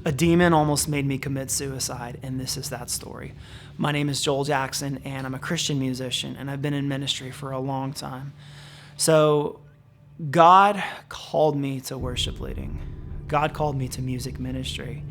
A demon almost made me commit suicide, and this is that story. My name is Joel Jackson, and I'm a Christian musician, and I've been in ministry for a long time. So God called me to worship leading. God called me to music ministry.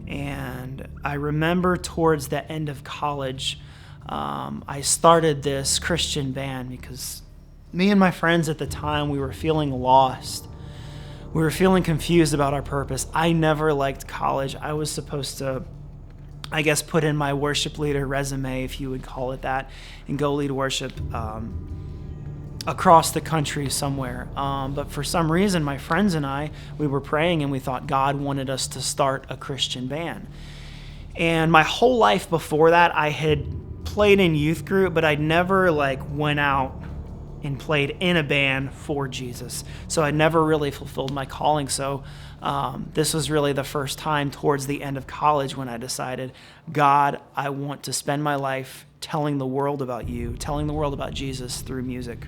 And I remember towards the end of college, I started this Christian band because me and my friends at the time, we were feeling lost. We were feeling confused about our purpose. I never liked college. I was supposed to, I guess, put in my worship leader resume, if you would call it that, and go lead worship across the country somewhere. But for some reason, my friends and I, we were praying and we thought God wanted us to start a Christian band. And my whole life before that, I had played in youth group, but I'd never went out and played in a band for Jesus. So I never really fulfilled my calling. So this was really the first time towards the end of college when I decided, God, I want to spend my life telling the world about you, telling the world about Jesus through music.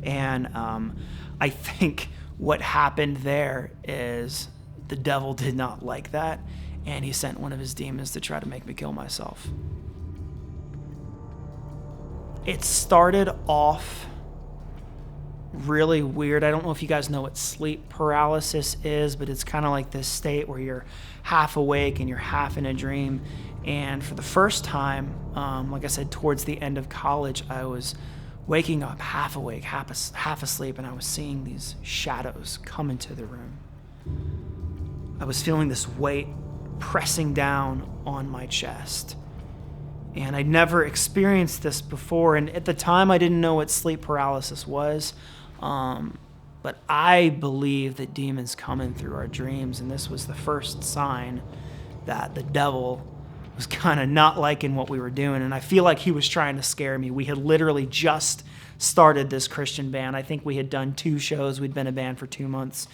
And I think what happened there is the devil did not like that, and he sent one of his demons to try to make me kill myself. It started off really weird. I don't know if you guys know what sleep paralysis is, but it's kind of like this state where you're half awake and you're half in a dream. And for the first time, like I said, towards the end of college, I was waking up half awake, half asleep, and I was seeing these shadows come into the room. I was feeling this weight pressing down on my chest. And I'd never experienced this before. And at the time, I didn't know what sleep paralysis was. But I believe that demons come in through our dreams. And this was the first sign that the devil was kind of not liking what we were doing. And I feel like he was trying to scare me. We had literally just started this Christian band. I think we had done 2 shows. We'd been a band for 2 months.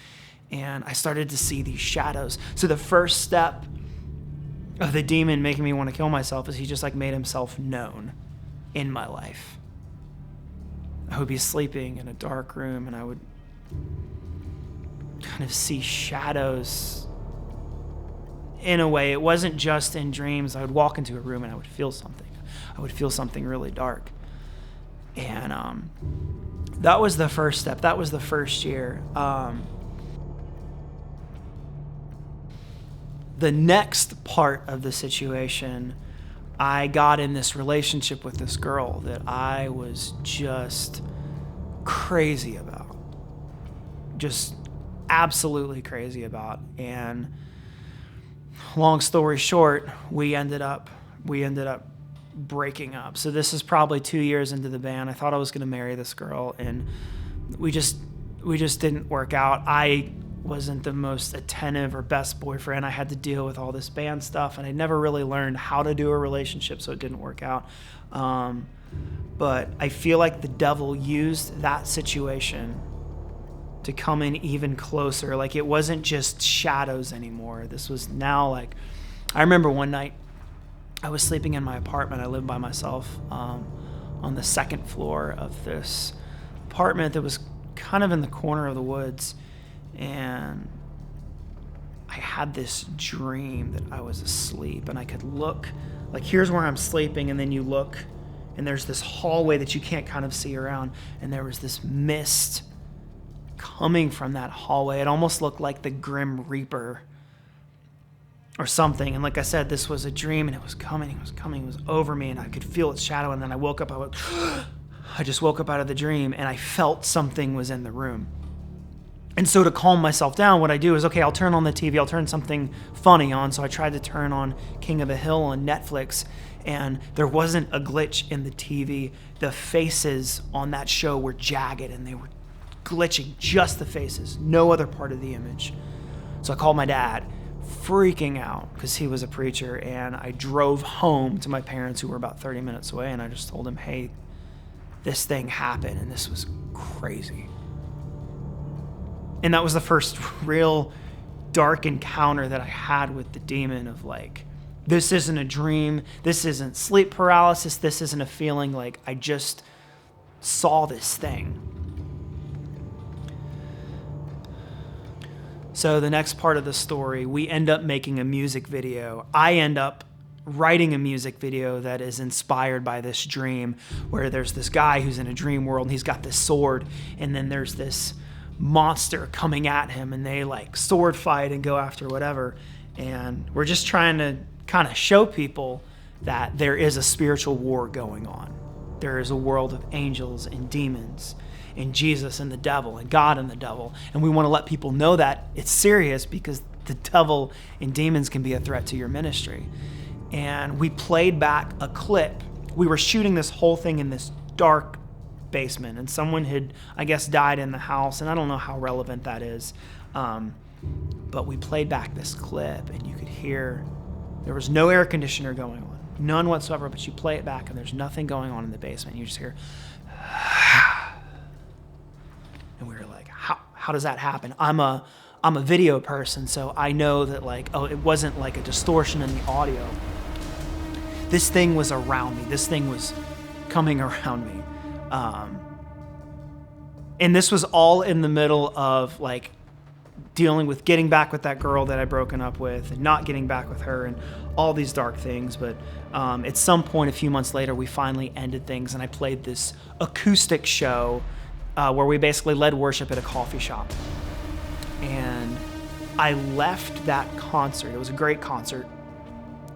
And I started to see these shadows. So the first step of the demon making me want to kill myself is he just made himself known in my life. I would be sleeping in a dark room and I would kind of see shadows. In a way, it wasn't just in dreams. I would walk into a room and I would feel something. I would feel something really dark. And that was the first step. That was the first year. The next part of the situation, I got in this relationship with this girl that I was just crazy about. Just absolutely crazy about. And long story short, we ended up breaking up. So this is probably 2 years into the band. I thought I was going to marry this girl, and we just didn't work out. I wasn't the most attentive or best boyfriend. I had to deal with all this band stuff, and I never really learned how to do a relationship, so it didn't work out. But I feel like the devil used that situation to come in even closer. It wasn't just shadows anymore. This was now I remember one night I was sleeping in my apartment. I lived by myself on the second floor of this apartment that was kind of in the corner of the woods. And I had this dream that I was asleep and I could look, here's where I'm sleeping, and then you look and there's this hallway that you can't kind of see around, and there was this mist coming from that hallway. It almost looked like the Grim Reaper or something. And like I said, this was a dream, and it was coming, it was over me, and I could feel its shadow. And then I woke up, I just woke up out of the dream, and I felt something was in the room. And so to calm myself down, what I do is, okay, I'll turn on the TV, I'll turn something funny on. So I tried to turn on King of the Hill on Netflix, and there wasn't a glitch in the TV. The faces on that show were jagged, and they were glitching, just the faces, no other part of the image. So I called my dad, freaking out because he was a preacher, and I drove home to my parents, who were about 30 minutes away, and I just told him, hey, this thing happened, and this was crazy. And that was the first real dark encounter that I had with the demon of this isn't a dream, this isn't sleep paralysis, this isn't a feeling, I just saw this thing. So the next part of the story, we end up making a music video. I end up writing a music video that is inspired by this dream, where there's this guy who's in a dream world and he's got this sword, and then there's this monster coming at him, and they like sword fight and go after whatever. And we're just trying to kind of show people that there is a spiritual war going on. There is a world of angels and demons and Jesus and the devil and God and the devil. And we want to let people know that it's serious, because the devil and demons can be a threat to your ministry. And we played back a clip. We were shooting this whole thing in this dark basement, and someone had, I guess, died in the house, and I don't know how relevant that is. But we played back this clip, and you could hear there was no air conditioner going on, none whatsoever, but you play it back and there's nothing going on in the basement. You just hear, and we were like, how does that happen? I'm a video person, so I know that like, oh, it wasn't like a distortion in the audio. This thing was around me. This thing was coming around me. And this was all in the middle of like dealing with getting back with that girl that I'd broken up with, and not getting back with her, and all these dark things. But at some point, a few months later, we finally ended things, and I played this acoustic show where we basically led worship at a coffee shop. And I left that concert. It was a great concert.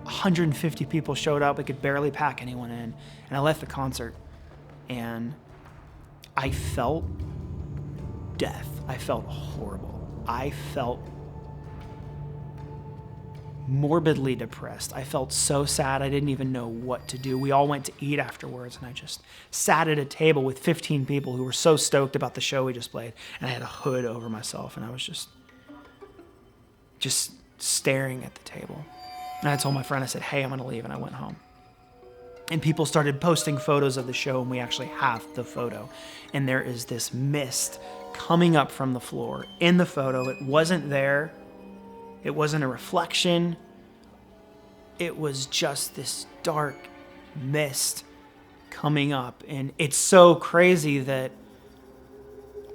150 people showed up. We could barely pack anyone in. And I left the concert, and I felt death. I felt horrible. I felt morbidly depressed. I felt so sad. I didn't even know what to do. We all went to eat afterwards, and I just sat at a table with 15 people who were so stoked about the show we just played, and I had a hood over myself, and I was just staring at the table. And I told my friend, I said, hey, I'm going to leave, and I went home. And people started posting photos of the show, and we actually have the photo. And there is this mist coming up from the floor in the photo. It wasn't there. It wasn't a reflection. It was just this dark mist coming up. And it's so crazy that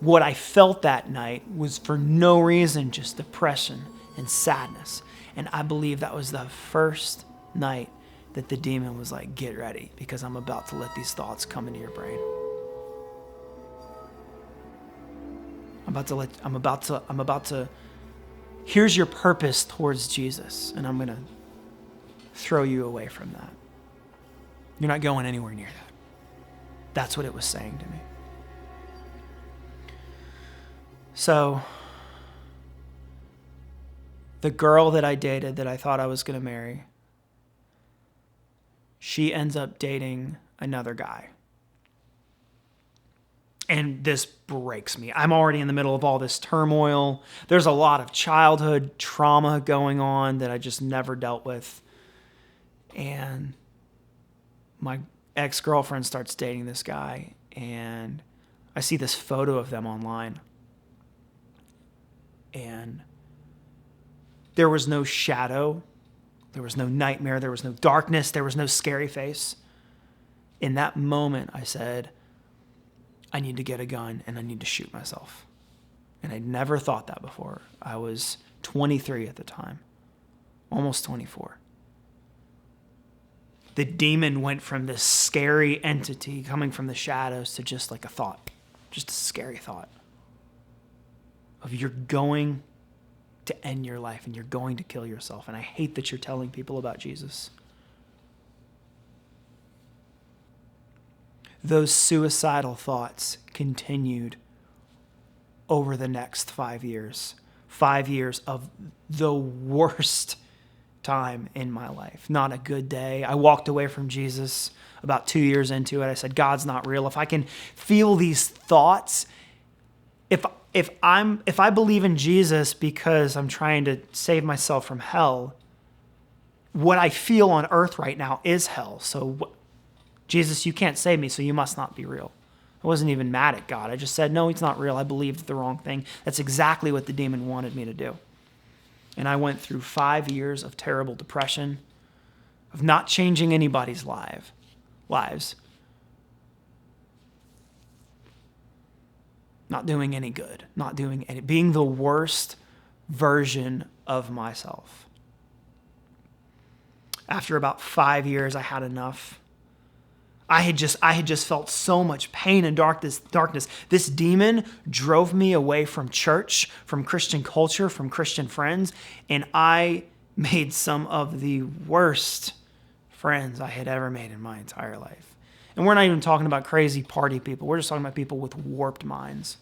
what I felt that night was for no reason, just depression and sadness. And I believe that was the first night that the demon was like, get ready, because I'm about to let these thoughts come into your brain. I'm about to, here's your purpose towards Jesus, and I'm going to throw you away from that. You're not going anywhere near that. That's what it was saying to me. So, the girl that I dated, that I thought I was going to marry, she ends up dating another guy. And this breaks me. I'm already in the middle of all this turmoil. There's a lot of childhood trauma going on that I just never dealt with. And my ex-girlfriend starts dating this guy, and I see this photo of them online. And there was no shadow. There was no nightmare. There was no darkness. There was no scary face. In that moment, I said, I need to get a gun and I need to shoot myself. And I'd never thought that before. I was 23 at the time, almost 24. The demon went from this scary entity coming from the shadows to just like a thought, just a scary thought of you're going to end your life and you're going to kill yourself. And I hate that you're telling people about Jesus. Those suicidal thoughts continued over the next 5 years. 5 years of the worst time in my life. Not a good day. I walked away from Jesus about 2 years into it. I said, God's not real. If I can feel these thoughts, if I believe in Jesus because I'm trying to save myself from hell, what I feel on earth right now is hell. So Jesus, you can't save me, so you must not be real. I wasn't even mad at God. I just said, no, he's not real. I believed the wrong thing. That's exactly what the demon wanted me to do. And I went through 5 years of terrible depression, of not changing anybody's lives, not doing any good, being the worst version of myself. After about 5 years, I had enough. I had just felt so much pain and darkness. This demon drove me away from church, from Christian culture, from Christian friends, and I made some of the worst friends I had ever made in my entire life. And we're not even talking about crazy party people. We're just talking about people with warped minds.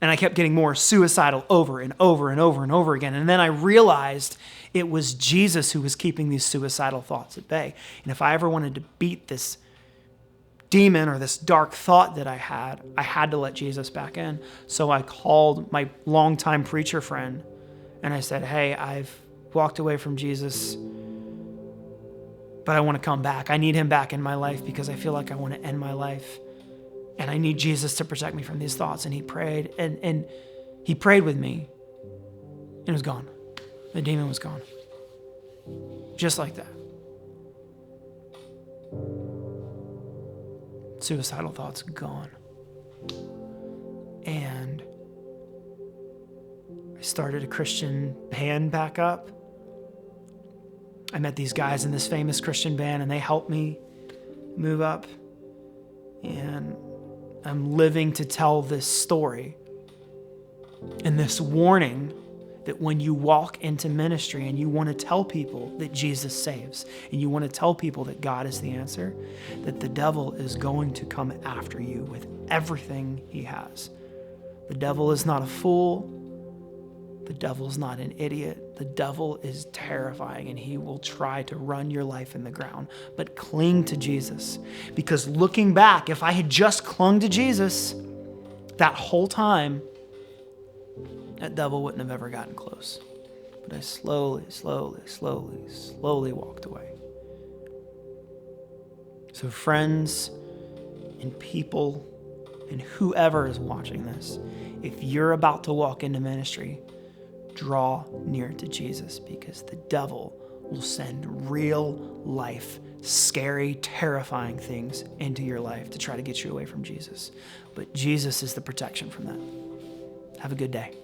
And I kept getting more suicidal over and over and over and over again. And then I realized it was Jesus who was keeping these suicidal thoughts at bay. And if I ever wanted to beat this demon or this dark thought that I had to let Jesus back in. So I called my longtime preacher friend and I said, hey, I've walked away from Jesus, but I want to come back. I need him back in my life because I feel like I want to end my life. And I need Jesus to protect me from these thoughts. And he prayed, and he prayed with me, and it was gone. The demon was gone. Just like that. Suicidal thoughts gone. And I started a Christian band back up. I met these guys in this famous Christian band, and they helped me move up. And I'm living to tell this story and this warning that when you walk into ministry and you want to tell people that Jesus saves and you want to tell people that God is the answer, that the devil is going to come after you with everything he has. The devil is not a fool. The devil's not an idiot. The devil is terrifying and he will try to run your life in the ground. But cling to Jesus. Because looking back, if I had just clung to Jesus that whole time, that devil wouldn't have ever gotten close. But I slowly walked away. So friends and people and whoever is watching this, if you're about to walk into ministry, draw near to Jesus, because the devil will send real life, scary, terrifying things into your life to try to get you away from Jesus. But Jesus is the protection from that. Have a good day.